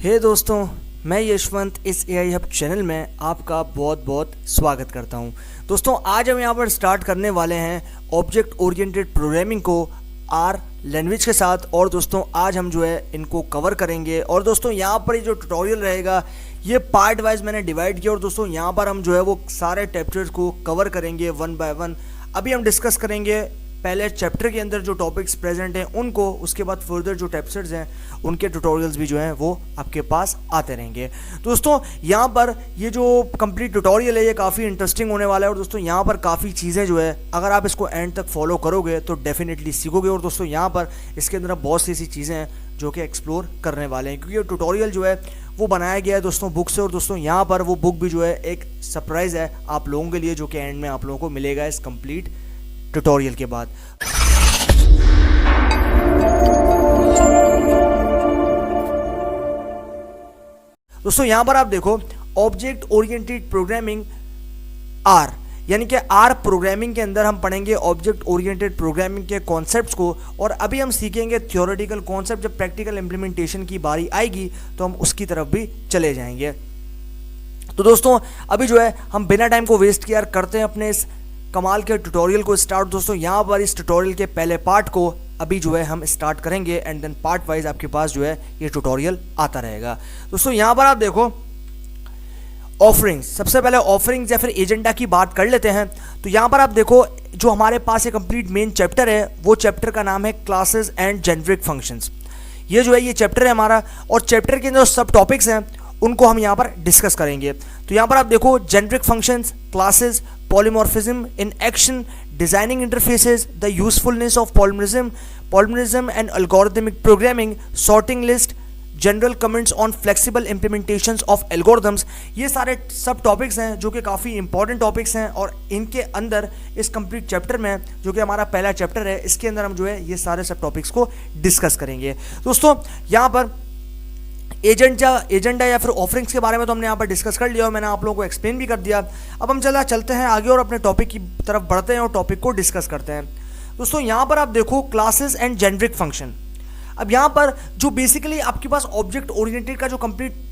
हे दोस्तों, मैं यशवंत इस एआई हब चैनल में आपका बहुत बहुत स्वागत करता हूं। दोस्तों, आज हम यहां पर स्टार्ट करने वाले हैं ऑब्जेक्ट ओरिएंटेड प्रोग्रामिंग को आर लैंग्वेज के साथ। और दोस्तों, आज हम जो है इनको कवर करेंगे। और दोस्तों, यहां पर ये जो ट्यूटोरियल रहेगा ये पार्ट वाइज मैंने डिवाइड किया। और दोस्तों, यहां पर हम जो है वो सारे चैप्टर्स को कवर करेंगे वन बाय वन। अभी हम डिस्कस करेंगे पहले चैप्टर के अंदर जो टॉपिक्स प्रेजेंट हैं उनको, उसके बाद फर्दर जो चैप्टर्स हैं उनके ट्यूटोरियल्स भी जो हैं वो आपके पास आते रहेंगे। दोस्तों, यहाँ पर ये जो कंप्लीट ट्यूटोरियल है ये काफ़ी इंटरेस्टिंग होने वाला है। और दोस्तों, यहाँ पर काफ़ी चीज़ें जो है अगर आप इसको एंड तक फॉलो करोगे तो डेफिनेटली सीखोगे। और दोस्तों, यहाँ पर इसके अंदर बहुत सी ऐसी चीज़ें हैं जो कि एक्सप्लोर करने वाले हैं, क्योंकि ये ट्यूटोरियल जो है वो बनाया गया है दोस्तों बुक से। और दोस्तों, यहाँ पर वो बुक भी जो है एक सरप्राइज़ है आप लोगों के लिए, जो कि एंड में आप लोगों को मिलेगा इस कंप्लीट ट्यूटोरियल के बाद। दोस्तों, यहां पर आप देखो ऑब्जेक्ट ओरिएंटेड प्रोग्रामिंग आर, यानी कि आर प्रोग्रामिंग के अंदर हम पढ़ेंगे ऑब्जेक्ट ओरिएंटेड प्रोग्रामिंग के कॉन्सेप्ट्स को। और अभी हम सीखेंगे थ्योरेटिकल कॉन्सेप्ट। जब प्रैक्टिकल इंप्लीमेंटेशन की बारी आएगी तो हम उसकी तरफ भी चले जाएंगे। तो दोस्तों, अभी जो है हम बिना टाइम को वेस्ट किए करते हैं अपने इस कमाल के ट्यूटोरियल को स्टार्ट। दोस्तों, यहाँ पर इस ट्यूटोरियल के पहले पार्ट को अभी जो है हम स्टार्ट करेंगे एंड देन पार्ट वाइज आपके पास जो है ये ट्यूटोरियल आता रहेगा। दोस्तों, यहाँ पर आप देखो ऑफरिंग्स, सबसे पहले ऑफरिंग्स या फिर एजेंडा की बात कर लेते हैं। तो यहाँ पर आप देखो जो हमारे पास एक कंप्लीट मेन चैप्टर है, वो चैप्टर का नाम है क्लासेस एंड जेनेरिक फंक्शंस। ये जो है ये चैप्टर है हमारा, और चैप्टर के अंदर सब टॉपिक्स हैं उनको हम यहाँ पर डिस्कस करेंगे। तो यहाँ पर आप देखो generic functions, classes, polymorphism in action, designing interfaces, the usefulness of polymorphism and algorithmic programming, sorting list, general comments on flexible implementations of algorithms। ये सारे सब टॉपिक्स हैं जो कि काफ़ी इंपॉर्टेंट टॉपिक्स हैं। और इनके अंदर इस कंप्लीट चैप्टर में, जो कि हमारा पहला चैप्टर है, इसके अंदर हम जो है ये सारे सब टॉपिक्स को डिस्कस करेंगे। दोस्तों, यहाँ पर एजेंडा या फिर ऑफरिंग्स के बारे में तो हमने यहाँ पर डिस्कस कर लिया और मैंने आप लोगों को एक्सप्लेन भी कर दिया। अब हम चलते हैं आगे और अपने टॉपिक की तरफ बढ़ते हैं और टॉपिक को डिस्कस करते हैं। दोस्तों, यहाँ पर आप देखो क्लासेस एंड जेनेरिक फंक्शन। अब यहाँ पर जो बेसिकली आपके पास ऑब्जेक्ट ओरिएंटेड का जो कंप्लीट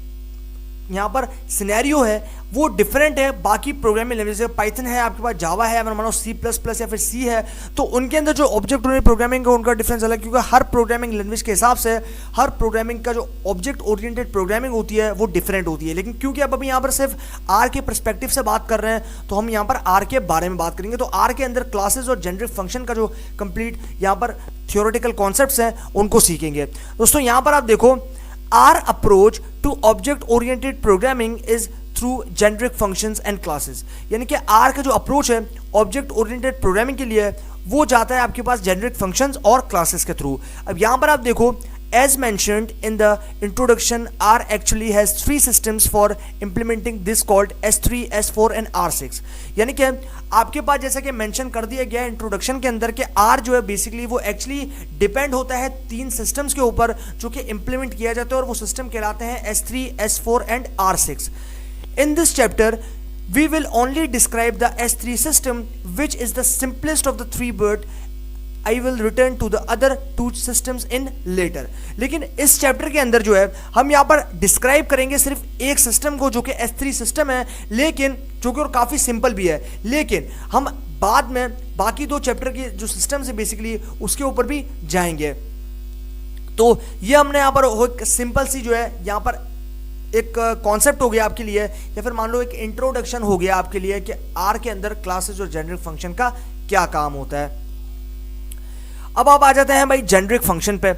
यहाँ पर सिनेरियो है वो डिफरेंट है बाकी प्रोग्रामिंग लैंग्वेज से। पाइथन है, आपके पास जावा है, अगर मानो C++ या फिर सी है, तो उनके अंदर जो ऑब्जेक्ट ओरिएंटेड प्रोग्रामिंग है उनका डिफरेंस अलग, क्योंकि हर प्रोग्रामिंग लैंग्वेज के हिसाब से हर प्रोग्रामिंग का जो ऑब्जेक्ट ओरिएंटेड प्रोग्रामिंग होती है वो डिफरेंट होती है। लेकिन क्योंकि अब अभी यहाँ पर सिर्फ आर के परस्पेक्टिव से बात कर रहे हैं तो हम यहाँ पर आर के बारे में बात करेंगे। तो आर के अंदर क्लासेस और जेनेरिक फंक्शन का जो कंप्लीट यहाँ पर थ्योरेटिकल कॉन्सेप्ट्स हैं उनको सीखेंगे। दोस्तों, यहाँ पर आप देखो our approach to object oriented programming is through generic functions and classes। यानी कि R का जो अप्रोच है ऑब्जेक्ट ओरिएंटेड प्रोग्रामिंग के लिए वो जाता है आपके पास जेनेरिक फंक्शंस और क्लासेस के थ्रू। अब यहाँ पर आप देखो as mentioned in the introduction, R actually has 3 systems for implementing this called S3, S4 and R6। यानी कि आपके पास जैसा कि मेंशन कर दिया गया इंट्रोडक्शन के अंदर कि R जो है बेसिकली वो एक्चुअली डिपेंड होता है 3 सिस्टम्स के ऊपर जो कि इंप्लीमेंट किया जाता है, और वो सिस्टम कहलाते हैं S3, S4 and R6। In this chapter we will only describe the S3 system, which is the simplest of the 3, but I will return to the other 2 systems in later। लेकिन इस chapter के अंदर जो है हम यहाँ पर describe करेंगे सिर्फ एक सिस्टम को जो कि S3 सिस्टम है, लेकिन जो कि और काफ़ी सिंपल भी है। लेकिन हम बाद में बाकी 2 चैप्टर के जो सिस्टम्स है बेसिकली उसके ऊपर भी जाएंगे। तो ये हमने यहाँ पर एक सिंपल सी जो है यहाँ पर एक कॉन्सेप्ट हो गया आपके लिए, या फिर मान लो एक इंट्रोडक्शन हो गया आपके लिए कि आर के अंदर क्लासेस और जेनेरिक फंक्शन का क्या काम होता है। अब आप आ जाते हैं भाई जेनेरिक फंक्शन पे।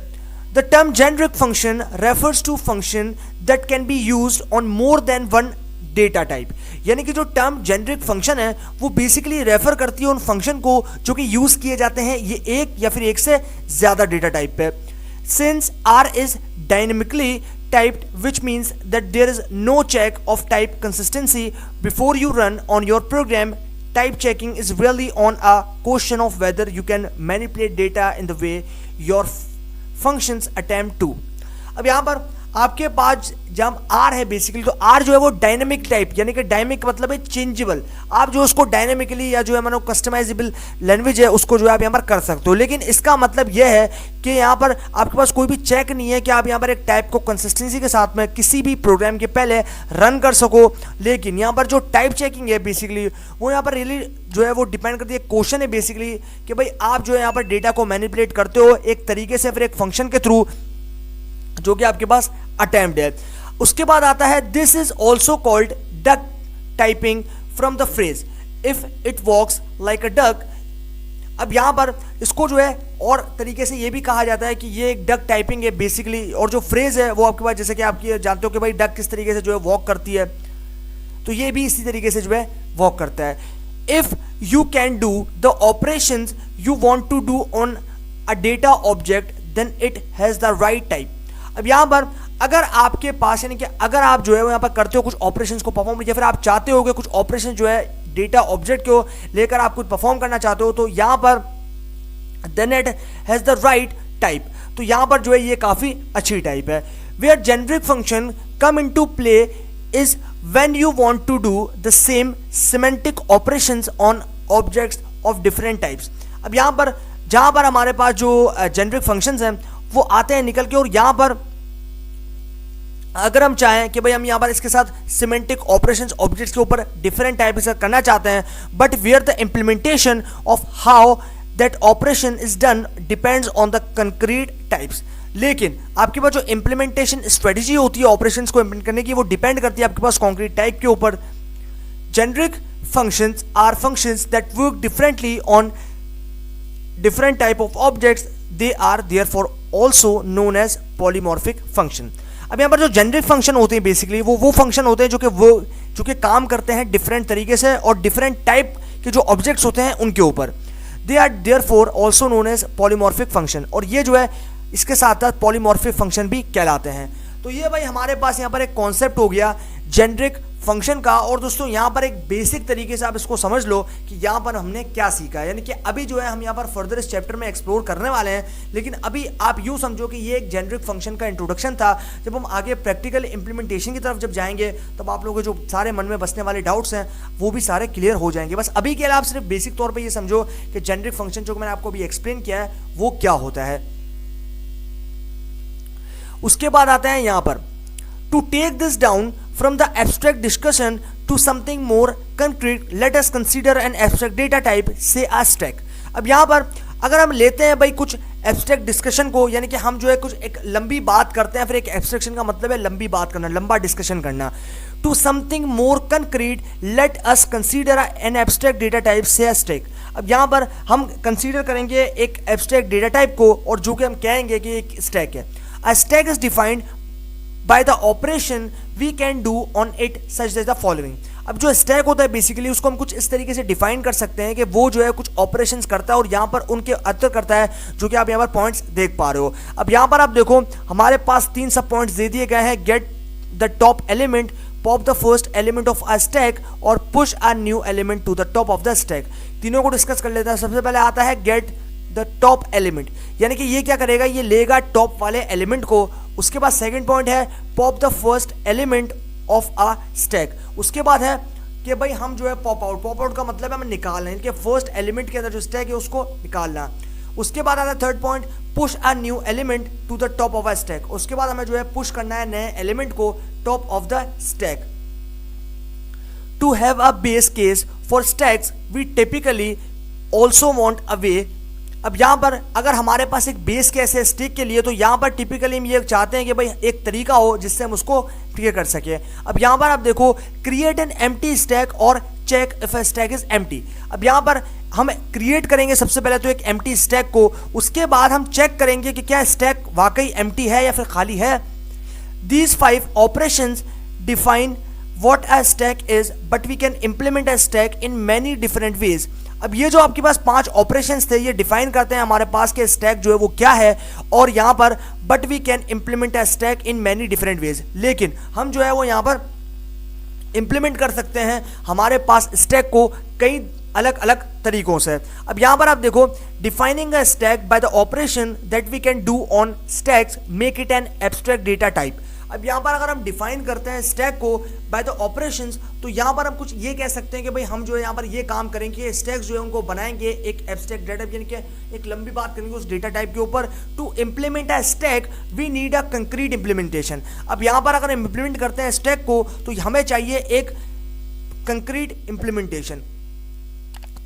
The term generic function refers to function that can be used on more than one data type. यानी कि जो टर्म जेनेरिक फंक्शन है वो बेसिकली रेफर करती है उन फंक्शन को जो कि यूज किए जाते हैं ये एक या फिर एक से ज्यादा डेटा टाइप पे। Since R is dynamically typed, which means that there is no check of type consistency before you run on your program, type checking is really on a question of whether you can manipulate data in the way your functions attempt to। अब यहाँ पर आपके पास जब are है basically, तो are जो है वो डायनेमिक टाइप, यानी कि डायनेमिक मतलब है चेंजेबल। आप जो उसको डायनेमिकली या जो है मानो कस्टमाइजेबल लैंग्वेज है उसको जो है आप यहाँ पर कर सकते हो। लेकिन इसका मतलब यह है कि यहाँ पर आपके पास कोई भी चेक नहीं है कि आप यहाँ पर एक टाइप को कंसिस्टेंसी के साथ में किसी भी प्रोग्राम के पहले रन कर सको। लेकिन यहाँ पर जो टाइप चेकिंग है बेसिकली वो यहाँ पर रियली जो है वो डिपेंड करती है, क्वेश्चन है बेसिकली कि भाई आप जो है यहाँ पर डेटा को मैनिपुलेट करते हो एक तरीके से, फिर एक फंक्शन के थ्रू जो कि आपके पास अटेम्प्ट है। उसके बाद आता है this is also called duck typing from the phrase if it walks like a duck. अब यहां पर इसको जो है और तरीके से ये भी कहा जाता है कि ये एक डक टाइपिंग है बेसिकली, और जो फ्रेज है वो आपके पास जैसे कि आप जानते हो कि भाई डक किस तरीके से जो है वॉक करती है, तो ये भी इसी तरीके से जो है वॉक करता है। If you can do the operations you want to do on a data object then it has the right type. अब यहां पर अगर आपके पास यानी कि अगर आप जो है वो यहाँ पर करते हो कुछ ऑपरेशंस को परफॉर्म, या फिर आप चाहते हो कि कुछ ऑपरेशन जो है डेटा ऑब्जेक्ट को लेकर आप कुछ परफॉर्म करना चाहते हो, तो यहाँ पर then it has the right type. तो यहाँ पर जो है ये काफी अच्छी टाइप है। Where generic function come into play is when you want to do the same semantic operations on objects of different types. अब यहाँ पर जहाँ पर हमारे पास जो जेनेरिक फंक्शंस हैं वो आते हैं निकल के, और यहाँ पर अगर हम चाहें कि भाई हम यहाँ पर इसके साथ सिमेंटिक ऑपरेशंस ऑब्जेक्ट्स के ऊपर डिफरेंट टाइप से करना चाहते हैं, but where the implementation of how that operation is done depends on the concrete types. लेकिन आपके पास जो इम्प्लीमेंटेशन स्ट्रेटजी होती है ऑपरेशंस को इम्प्लीमेंट करने की, वो डिपेंड करती है आपके पास कॉन्क्रीट टाइप के ऊपर। Generic functions are functions that work differently on different type of objects, they are therefore also known as polymorphic function। अब यहाँ पर जो जेनेरिक फंक्शन होते हैं बेसिकली वो फंक्शन होते हैं जो कि काम करते हैं डिफरेंट तरीके से और डिफरेंट टाइप के जो ऑब्जेक्ट्स होते हैं उनके ऊपर। They are therefore also known as polymorphic function, और ये जो है इसके साथ साथ polymorphic function भी कहलाते हैं। तो ये भाई हमारे पास यहाँ पर एक कॉन्सेप्ट हो गया जेनेरिक फंक्शन का। और दोस्तों यहाँ पर एक बेसिक तरीके से आप इसको समझ लो कि यहाँ पर हमने क्या सीखा है, यानी कि अभी जो है हम यहाँ पर फर्दर इस चैप्टर में एक्सप्लोर करने वाले हैं। लेकिन अभी आप यूँ समझो कि ये एक जेनेरिक फंक्शन का इंट्रोडक्शन था। जब हम आगे प्रैक्टिकल इंप्लीमेंटेशन की तरफ जब जाएंगे तब आप लोगों के जो सारे मन में बसने वाले डाउट्स हैं वो भी सारे क्लियर हो जाएंगे। बस अभी के लिए आप सिर्फ बेसिक तौर पर ये समझो कि जेनेरिक फंक्शन जो मैंने आपको अभी एक्सप्लेन किया है वो क्या होता है। उसके बाद आते हैं यहाँ पर to take this down from the abstract discussion to something more concrete, let us consider an abstract data type, say a stack। अब यहाँ पर अगर हम लेते हैं भाई कुछ एब्स्ट्रैक्ट डिस्कशन को, यानी कि हम जो है कुछ एक लंबी बात करते हैं, फिर एक एब्स्ट्रैक्शन का मतलब है लंबी बात करना, लंबा डिस्कशन करना। To something more concrete let us consider an abstract data type से स्टैक। अब यहाँ पर हम कंसीडर करेंगे एक एब्स्ट्रैक्ट डेटा टाइप को, और जो कि हम कहेंगे कि एक स्टैक है। अ stack is defined by the operation we can do on it such as the following। अब जो स्टैक होता है बेसिकली उसको हम कुछ इस तरीके से डिफाइन कर सकते हैं कि वो जो है कुछ ऑपरेशंस करता है और यहाँ पर उनके अंतर करता है, जो कि आप यहाँ पर पॉइंट्स देख पा रहे हो। अब यहाँ पर आप देखो हमारे पास 3 सब पॉइंट्स दे दिए गए हैं, get the top element, pop the first element of a stack और push a new element to the top of the stack. तीनों को डिस्कस कर लेते हैं। सबसे पहले आता है गेट द टॉप एलिमेंट, यानी कि ये क्या करेगा, ये लेगा टॉप वाले एलिमेंट को। उसके बाद सेकंड पॉइंट है pop the first element of a stack. उसके बाद है कि भाई हम जो है पॉप आउट का मतलब है हमें निकालना है, इनके फर्स्ट एलिमेंट के अंदर जो स्टैक है उसको निकालना। उसके बाद आता है third point push a new element to the top of a stack. उसके बाद हमें जो है पुश करना है नए एलिमेंट को top of the stack. To have a base case for stacks we typically also want a way. अब यहाँ पर अगर हमारे पास एक बेस केस है स्टैक के लिए, तो यहाँ पर टिपिकली हम ये चाहते हैं कि भाई एक तरीका हो जिससे हम उसको क्लियर कर सके। अब यहाँ पर आप देखो क्रिएट एन एम्प्टी स्टैक और check if a stack is empty. अब यहाँ पर हम क्रिएट करेंगे सबसे पहले तो एक एम्प्टी स्टैक को, उसके बाद हम चेक करेंगे कि क्या स्टैक वाकई एम्प्टी है या फिर खाली है। These 5 operations define what a stack is but we can implement a stack in many different ways। अब ये जो आपके पास 5 ऑपरेशंस थे ये डिफाइन करते हैं हमारे पास के स्टैक जो है वो क्या है, और यहाँ पर but we can implement a stack in many different ways, लेकिन हम जो है वो यहाँ पर इम्प्लीमेंट कर सकते हैं हमारे पास स्टैक को कई अलग अलग तरीकों से। अब यहाँ पर आप देखो defining a stack by the operation that we can do on stacks make it an abstract data type. अब यहाँ पर अगर हम डिफाइन करते हैं स्टैक को बाय द ऑपरेशंस, तो यहाँ पर हम कुछ ये कह सकते हैं कि भाई हम जो है यहाँ पर ये काम करेंगे, स्टैक्स जो है उनको बनाएंगे एक एब्स्ट्रैक्ट डेटा, यानी कि एक लंबी बात करेंगे उस डेटा टाइप के ऊपर। To implement a stack we need a concrete implementation. अब यहाँ पर अगर हम इम्प्लीमेंट करते हैं स्टैक को तो हमें चाहिए एक कंक्रीट इम्प्लीमेंटेशन।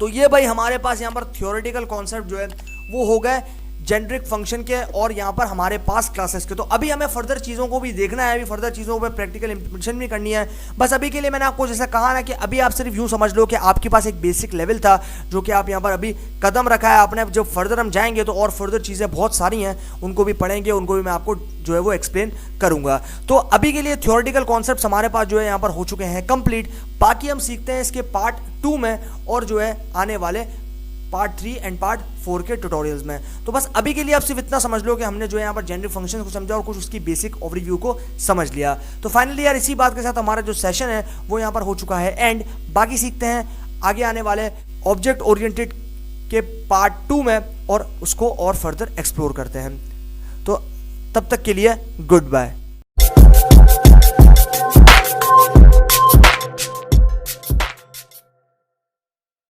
तो ये भाई हमारे पास यहाँ पर थियोरेटिकल कॉन्सेप्ट जो है वो हो गए जेनरिक फंक्शन के, और यहाँ पर हमारे पास क्लासेस के। तो अभी हमें फर्दर चीज़ों को भी देखना है, अभी फर्दर चीज़ों पर प्रैक्टिकल इंप्लीमेंटेशन भी करनी है। बस अभी के लिए मैंने आपको जैसा कहा ना कि अभी आप सिर्फ यूँ समझ लो कि आपके पास एक बेसिक लेवल था जो कि आप यहाँ पर अभी कदम रखा है आपने। जब फर्दर हम जाएंगे तो और फर्दर चीज़ें बहुत सारी हैं, उनको भी पढ़ेंगे, उनको भी मैं आपको जो है वो एक्सप्लेन करूँगा। तो अभी के लिए थियोरेटिकल कॉन्सेप्ट हमारे पास जो है यहाँ पर हो चुके हैं कंप्लीट। बाकी हम सीखते हैं इसके पार्ट 2 में और जो है आने वाले पार्ट 3 एंड पार्ट 4 के ट्यूटोरियल्स में। तो बस अभी के लिए आप सिर्फ इतना समझ लो कि हमने जो है यहाँ पर जेनरिक फंक्शन को समझा और कुछ उसकी बेसिक ओवरव्यू को समझ लिया। तो फाइनली यार इसी बात के साथ हमारा जो सेशन है वो यहाँ पर हो चुका है एंड। बाकी सीखते हैं आगे आने वाले ऑब्जेक्ट ओरिएंटेड के पार्ट 2 में और उसको और फर्दर एक्सप्लोर करते हैं। तो तब तक के लिए गुड बाय।